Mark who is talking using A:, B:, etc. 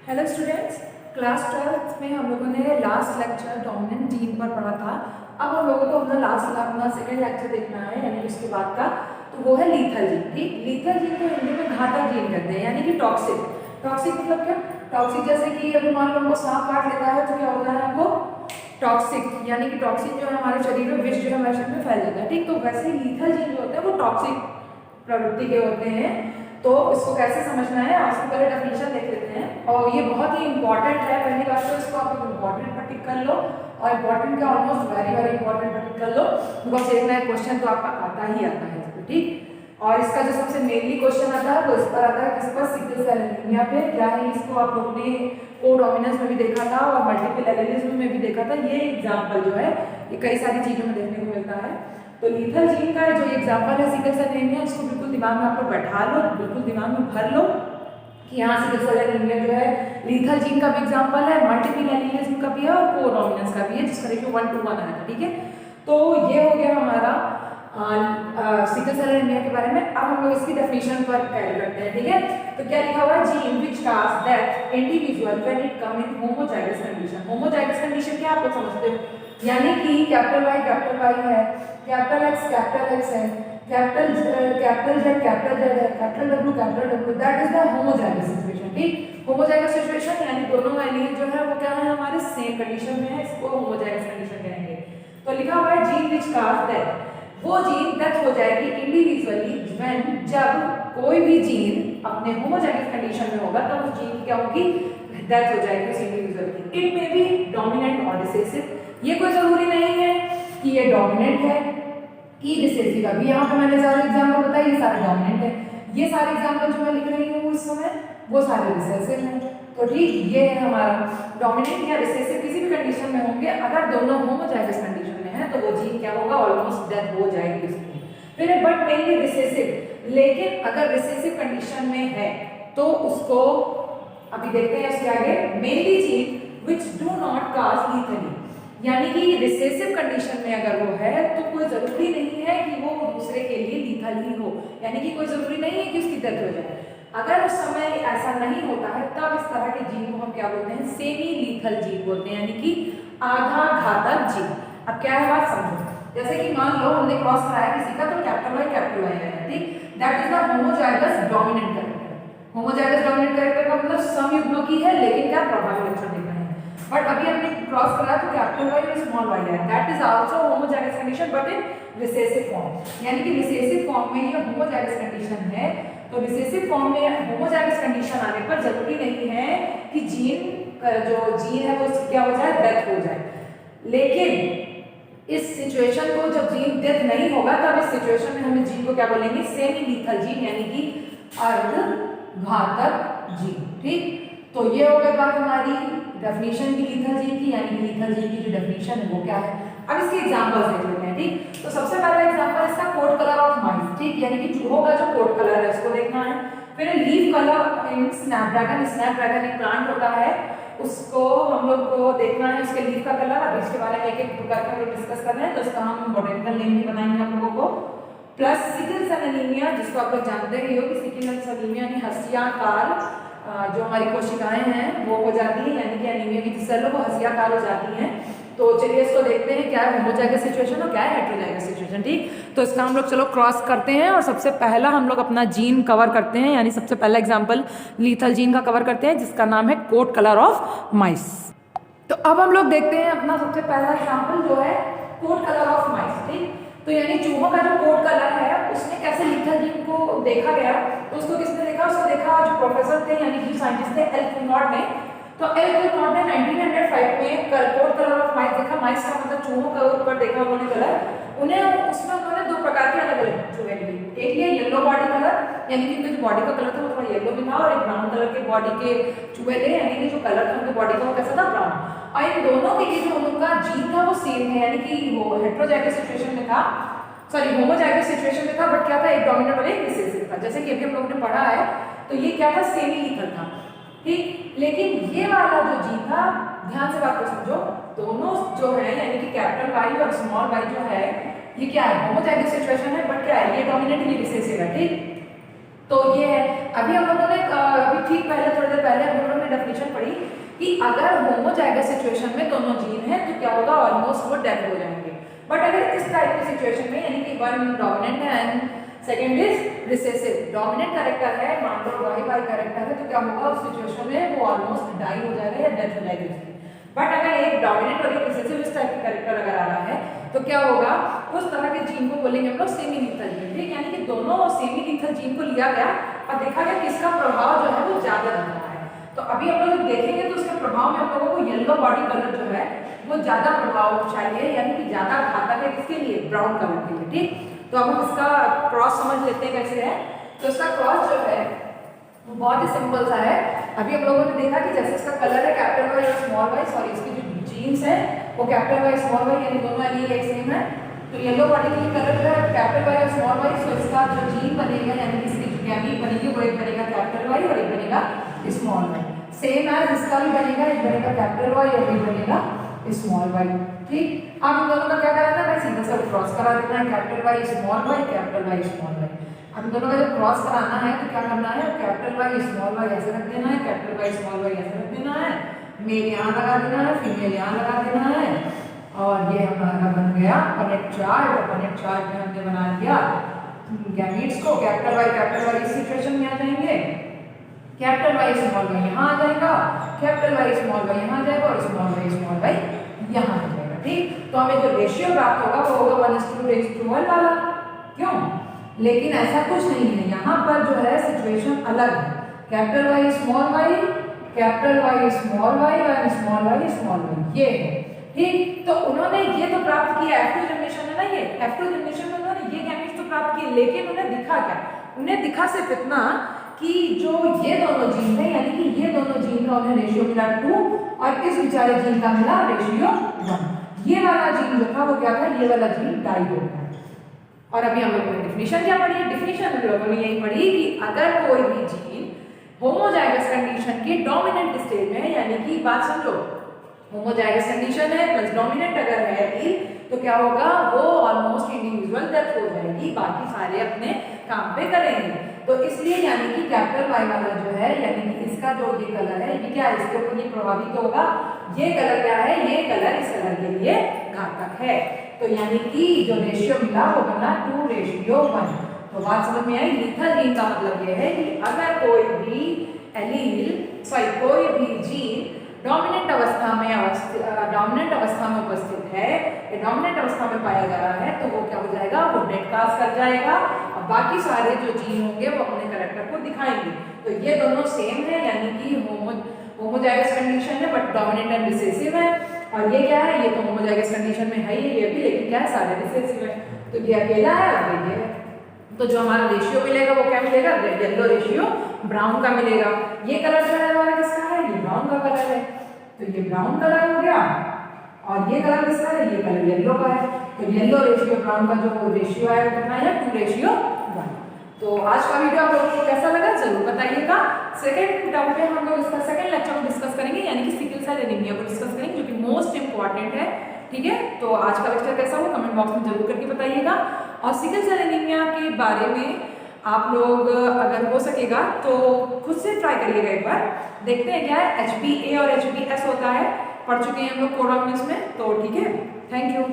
A: Hello students, class 12th में हम लोगों ने लास्ट लेक्चर डोमिनेंट जीन पर पढ़ा था। अब हम लोगों को अपना सेकंड लेक्चर देखना है, यानी कि उसके बाद का, तो वो है लीथल जीन। ठीक, लीथल जीन को हिंदी में घातक जीन कहते हैं, यानी कि टॉक्सिक। टॉक्सिक मतलब क्या? टॉक्सिक जैसे कि अभी मान लो हमको सांप काट लेता है तो क्या होता है हमको टॉक्सिक, यानी कि टॉक्सिन जो है हमारे शरीर में, विष जो है हमारे शरीर में फैल जाता है। ठीक, तो वैसे ही लीथल जीन जो होते हैं वो टॉक्सिक प्रवृत्ति के होते हैं। तो इसको कैसे समझना है, आपसे पहले डेफिनेशन देख लेते हैं। और ये बहुत ही इंपॉर्टेंट है। पहली बात तो इसको आप इंपॉर्टेंट पर टिक कर लो, और इंपॉर्टेंट का ऑलमोस्ट वेरी वेरी इंपॉर्टेंट पर टिक कर लो, बिकॉज एक ना एक क्वेश्चन तो आपका आता ही आता है इसमें। ठीक, और इसका जो सबसे मेनली क्वेश्चन आता है वो इस पर आता है, किस पर? सिकल सेल एनीमिया पे। क्या है, इसको आप लोगों ने कोडोमिनेंस में भी देखा था और मल्टीपल एलिनिज्म में भी देखा था। ये एग्जाम्पल जो है ये कई सारी चीजों में देखने को मिलता है। तो लीथल जीन का जो एग्जाम्पल है सिकल सेल एनीमिया, इसको बिल्कुल दिमाग में आप लोग बैठा लो, बिल्कुल दिमाग में भर लो कि यहाँ सिकल सेल एनीमिया जो है लीथल जीन का भी एग्जाम्पल है, मल्टीपल एलिनिज्म का भी है और कोडोमिनेंस का भी है, जिसका देखिए 1 to 1 आया था। ठीक है, तो ये हो गया हमारा सिकल सेल एनीमिया के बारे में। अब हम लोग इसकी डेफिनेशन पर कैरी करते हैं। ठीक है, तो क्या लिखा हुआ है? Gene which cause that individual when it come in homozygous condition. Homozygous condition क्या आप लोग समझते हो? यानी कि कैपिटल वाई है, कैपिटल एक्स है, कैपिटल Z कैपिटल Z है, capital W, that is the homozygous situation. ठीक, होमोजाइगस सिचुएशन यानी दोनों एलील जो है वो क्या है, हमारे सेम कंडीशन में है, इसको होमोजाइगस कंडीशन कहेंगे। तो लिखा हुआ है जीन विच काज दैट, वो जीन डेथ हो जाएगी इंडिविजुअली व्हेन, जब कोई भी जीन अपने होमोजाइगस कंडीशन में होगा तब उस जीन की क्या होगी, डेथ हो जाएगी उस इंडिविजुअल की। इट मे बी डोमिनेंट और रिसेसिव। ये कोई जरूरी नहीं है कि ये डोमिनेंट है कि रिसेसिव। अभी यहाँ पे मैंने सारे एग्जाम्पल बताए, ये सारे डोमिनेंट है। ये सारे एग्जाम्पल जो मैं लिख रही हूँ इस समय वो सारे रिसेसिव हैं। तो ठीक, ये है हमारा डोमिनेंट या रिसेसिव किसी भी कंडीशन में होंगे। अगर दोनों होमोजाइगस कंडीशन में है तो वो जीन क्या होगा, ऑलमोस्ट डेथ हो जाएगी उसकी। फिर बट मेनली रिसेसिव, लेकिन अगर रिसेसिव कंडीशन में है तो उसको अभी देखते हैं उसके आगे। Mainly gene which do not काज लीथली, यानी कि रिसेसिव कंडीशन में अगर वो है तो कोई जरूरी नहीं है कि वो दूसरे के लिए लीथल ही हो, यानी कि कोई जरूरी नहीं है कि उसकी डेथ हो जाए। अगर उस समय ऐसा नहीं होता है तब इस तरह के जीन को हम क्या बोलते हैं, सेमी लीथल जीन बोलते हैं, यानी कि आधा घातक जीन। अब क्या है बात समझो, जैसे कि मान लो हमने क्रॉस कराया किसी का तो कैपिटल वाई है। ठीक, that is the homozygous dominant character. Homozygous dominant character का मतलब समयुग्म की है, लेकिन क्या प्रभावी लक्षण दिख रहे हैं। बट अभी हमने क्रॉस करा तो कैपिटल वाई और स्मॉल वाई है, that is also homozygous condition but in recessive form. यानी कि रिसेसिव फॉर्म में ये होमोजाइगस कंडीशन है। तो रिसेसिव फॉर्म में होमोजाइगस कंडीशन आने पर जरूरी नहीं है कि जीन जो जीन है वो क्या हो जाए, डेथ हो जाए। लेकिन इस सिचुएशन को जब जीन डेथ नहीं होगा तब इस सिचुएशन में हम इस जीन को क्या बोलेंगे, सेमी लीथल जीन, यानी कि अर्धघातक जीन। ठीक, तो ये हो गई बात हमारी डेफिनेशन की लीथल जीन की, यानी कि लीथल जीन की जो डेफिनेशन है वो क्या है। अब इसके एग्जांपल्स देख लेते हैं। ठीक, तो सबसे पहला एग्जांपल इसका कोट कलर ऑफ माइस। ठीक, यानी कि चूहों का जो कोट कलर है उसको देखना है। फिर लीफ कलर इन स्नैपड्रैगन। स्नैपड्रैगन एक प्लांट होता है, उसको हम लोग को देखना है, उसके लीफ का कलर। अभी इसके बारे में एक एक करके हम लोग डिस्कस कर रहे हैं, तो इसका हम बोटेनिकल नेम भी बनाएंगे आप लोगों को। प्लस सिकल सेल एनीमिया, जिसको आप लोग जानते ही हो कि सिकल सेल एनीमिया यानी हसियाकार जो हमारी कोशिकाएं हैं वो हो जाती है, यानी कि एनीमिया की जो सेल वो हसियाकार हो जाती हैं। तो चलिए इसको देखते हैं क्या है होमोजाइगस सिचुएशन और क्या है हेटेरोजाइगस सिचुएशन। ठीक, तो इसका हम लोग चलो क्रॉस करते हैं और सबसे पहला हम लोग अपना जीन कवर करते हैं, यानी सबसे पहला एग्जांपल लीथल जीन का कवर करते हैं जिसका नाम है कोट कलर ऑफ माइस। तो अब हम लोग देखते हैं अपना सबसे पहला एग्जाम्पल जो है कोट कलर ऑफ माइस। ठीक, तो यानी चूहों का जो कोट कलर है उसमें कैसे लीथल जीन को देखा गया, तो उसको किसने देखा, उसको देखा जो प्रोफेसर थे यानी कि साइंटिस्ट थे एल कुनॉट ने। तो एल कुनॉट ने 1905 में कोट कलर ऑफ माइस देखा। माइस का मतलब चूहों के ऊपर देखा उन्होंने कलर। उसमें उन्होंने दो प्रकार के अलग अलग चूहे लिए। एक लिए येलो बॉडी कलर, यानी कि उनके जो बॉडी का कलर था वो थोड़ा येलो भी था, और एक ब्राउन कलर के बॉडी के चूहे थे, यानी कि जो कलर था उनके बॉडी का वो कैसा था, ब्राउन। और इन दोनों के लिए जो उनका जीन था वो सेम है, यानी कि वो हेटेरोजाइगस सिचुएशन में था, सॉरी होमोजाइगस सिचुएशन में था, बट क्या था, एक डोमिनेंट और एक रिसेसिव था। जैसे कि अभी हम लोगों ने पढ़ा है तो ये क्या था, सेमी लीथल था। ठीक, लेकिन ये वाला जो जीन था, ध्यान से बात को समझो, दोनों जो है यानी कि कैपिटल वाई और स्मॉल वाई जो है ये क्या है, होमोजाइगस सिचुएशन है, बट क्या है, ये डोमिनेंट ये रिसेसिव है। ठीक, तो ये है। अभी हम लोगों ने अभी ठीक पहले थोड़ी देर पहले हम लोगों ने हमने डेफिनेशन पढ़ी कि अगर होमोजाइगस सिचुएशन में दोनों जीन है तो क्या होगा, ऑलमोस्ट वो डेड हो जाएंगे। बट अगर इस टाइप की सिचुएशन में यानी कि वन डोमिनेंट है and second is recessive, dominant character है, मान लो वाई कैरेक्टर है, तो क्या होगा उस सिचुएशन में वो ऑलमोस्ट डाई हो जाएगा या डेथ हो जाएगी उसकी। बट अगर एक डोमिनेंट और एक रिसेसिव इस टाइप की कैरेक्टर अगर आ रहा है तो क्या होगा, उस तरह के जीन को बोलेंगे हम लोग सेमी लीथल जीन, ठीक, यानी कि दोनों सेमी लीथल जीन को लिया गया और देखा गया किसका प्रभाव जो है वो ज्यादा दिख रहा है। तो अभी हम लोग देखेंगे तो उसके प्रभाव में हम लोगों को येलो बॉडी कलर जो है वो ज्यादा प्रभाव चाहिए, यानी कि ज्यादा घातक है किसके लिए, ब्राउन कलर के लिए, ठीक। तो अब हम इसका क्रॉस समझ लेते हैं कैसे है। तो इसका क्रॉस जो है वो बहुत ही सिंपल सा है। अभी हम लोगों ने देखा कि जैसे इसका कलर है कैपिटल वाई और स्मॉल वाई, सॉरी इसकी जो जीन्स है वो कैपिटल वाई स्मॉल वाई यानी दोनों एलील एक सेम है। तो येलो बॉडी के लिए कलर जो है कैपिटल वाई और स्मॉल वाई, सो इसका जो जीन बनेगा यानी कि इसकी जो गैमीट बनेगी वो एक बनेगा कैपिटल वाई और एक बनेगा स्मॉल वाई। सेम एज इसका भी बनेगा, एक बनेगा कैपिटल वाई और एक बनेगा स्मॉल वाई, ठीक। अब इन दोनों का क्या कराना है, सीधा सा क्रॉस करा देना है, capital Y small Y, capital Y small Y. अब दोनों का जब क्रॉस कराना है तो क्या करना है, कैपिटल वाई स्मॉल वाई ऐसे रख देना है, कैपिटल वाई स्मॉल वाई ऐसे रख देना है, मेल यहाँ लगा देना है, फीमेल यहाँ लगा देना है, और ये हमारा बन गया पनेट चार्ट। और पनेट चार्ट में हमने बना दिया गैमीट्स को, कैपिटल वाई इस सिचुएशन में आ जाएंगे, कैपिटल वाई स्मॉल वाई यहाँ आ जाएगा, कैपिटल वाई स्मॉल वाई यहाँ आ जाएगा और स्मॉल वाई यहाँ आ जाएगा, ठीक। तो हमें जो रेशियो प्राप्त होगा वो होगा 1:1 वाला, क्यों, लेकिन ऐसा कुछ नहीं है, यहाँ पर जो है सिचुएशन अलग है, capital Y small Y, capital Y small Y और स्मॉल वाई ये है, ठीक। तो उन्होंने ये तो प्राप्त किया, F2 जनरेशन है ना, ये F2 जनरेशन में उन्होंने ये गैमेट्स तो प्राप्त किए, लेकिन उन्हें दिखा क्या, उन्हें दिखा सिर्फ इतना कि जो ये दोनों जीन है यानी कि ये दोनों जीन का उन्हें रेशियो मिला 2 और इस बेचारे जीन का मिला रेशियो 1। ये वाला जीन जो था वो क्या था, ये वाला जीन डाई हो गया। और अभी हम लोगों ने डेफिनेशन क्या पढ़ी है, डेफिनेशन हम लोगों ने यही पढ़ी कि अगर कोई भी जीन होमोजाइगस कंडीशन के डोमिनेंट स्टेज में, यानी कि बात समझो, होमोजाइगस कंडीशन है प्लस डोमिनेंट अगर है एलील तो क्या होगा, वो ऑलमोस्ट इंडिविजुअल डेथ हो जाएगी, बाकी सारे अपने काम पे करेंगे। तो इसलिए यानी कि कैपिटल वाई वाला जो है यानी कि इसका जो ये कलर है ये क्या है, इसके ऊपर ये प्रभावित होगा, ये कलर क्या है, ये कलर इस कलर के लिए घातक है। तो यानी कि जो रेशियो मिला वो बना 2:1। तो बात समझ में आई। लीथल जीन का मतलब ये है कि अगर कोई भी एलील कोई भी जीन डोमिनेंट अवस्था में उपस्थित है, डोमिनेंट अवस्था में पाया जा रहा है तो वो क्या हो जाएगा, वो डेड कास्ट कर जाएगा और बाकी सारे जो जीन होंगे वो अपने कैरेक्टर को दिखाएंगे। तो ये दोनों सेम है यानी कि होमोजाइगस कंडीशन है बट डोमिनेंट एंड रिसेसिव है। और ये क्या है, ये तो होमोजाइगस कंडीशन में है ये भी, लेकिन क्या है, सारे रिसेसिव है। तो ये अकेला है और ये है। तो जो हमारा रेशियो मिलेगा वो क्या मिलेगा, येलो रेशियो ब्राउन का मिलेगा। ये कलर जो है हमारा किसका है, ये ब्राउन का कलर है, तो ये ब्राउन कलर हो गया। और ये कलर किसका है, ये कलर येलो का है। तो येलो रेशियो ब्राउन का जो रेशियो है वो कितना है, 2:1। तो आज का वीडियो आप लोगों को कैसा लगा जरूर बताइएगा। सेकंड टर्म पे हम लोग इसका सेकंड लेक्चर को डिस्कस करेंगे यानी कि सिकल सेल एनीमिया को डिस्कस करेंगे, जो कि मोस्ट इंपॉर्टेंट है, ठीक है। तो आज का लेक्चर कैसा हो कमेंट बॉक्स में जरूर करके बताइएगा। और सिकल सेल एनीमिया के बारे में आप लोग अगर हो सकेगा तो खुद से ट्राई करिएगा एक बार, देखते हैं क्या है। HbA और HbS होता है, पढ़ चुके हैं हम लोग कोड ऑफ न्यूज़ में, तो ठीक है। Thank you.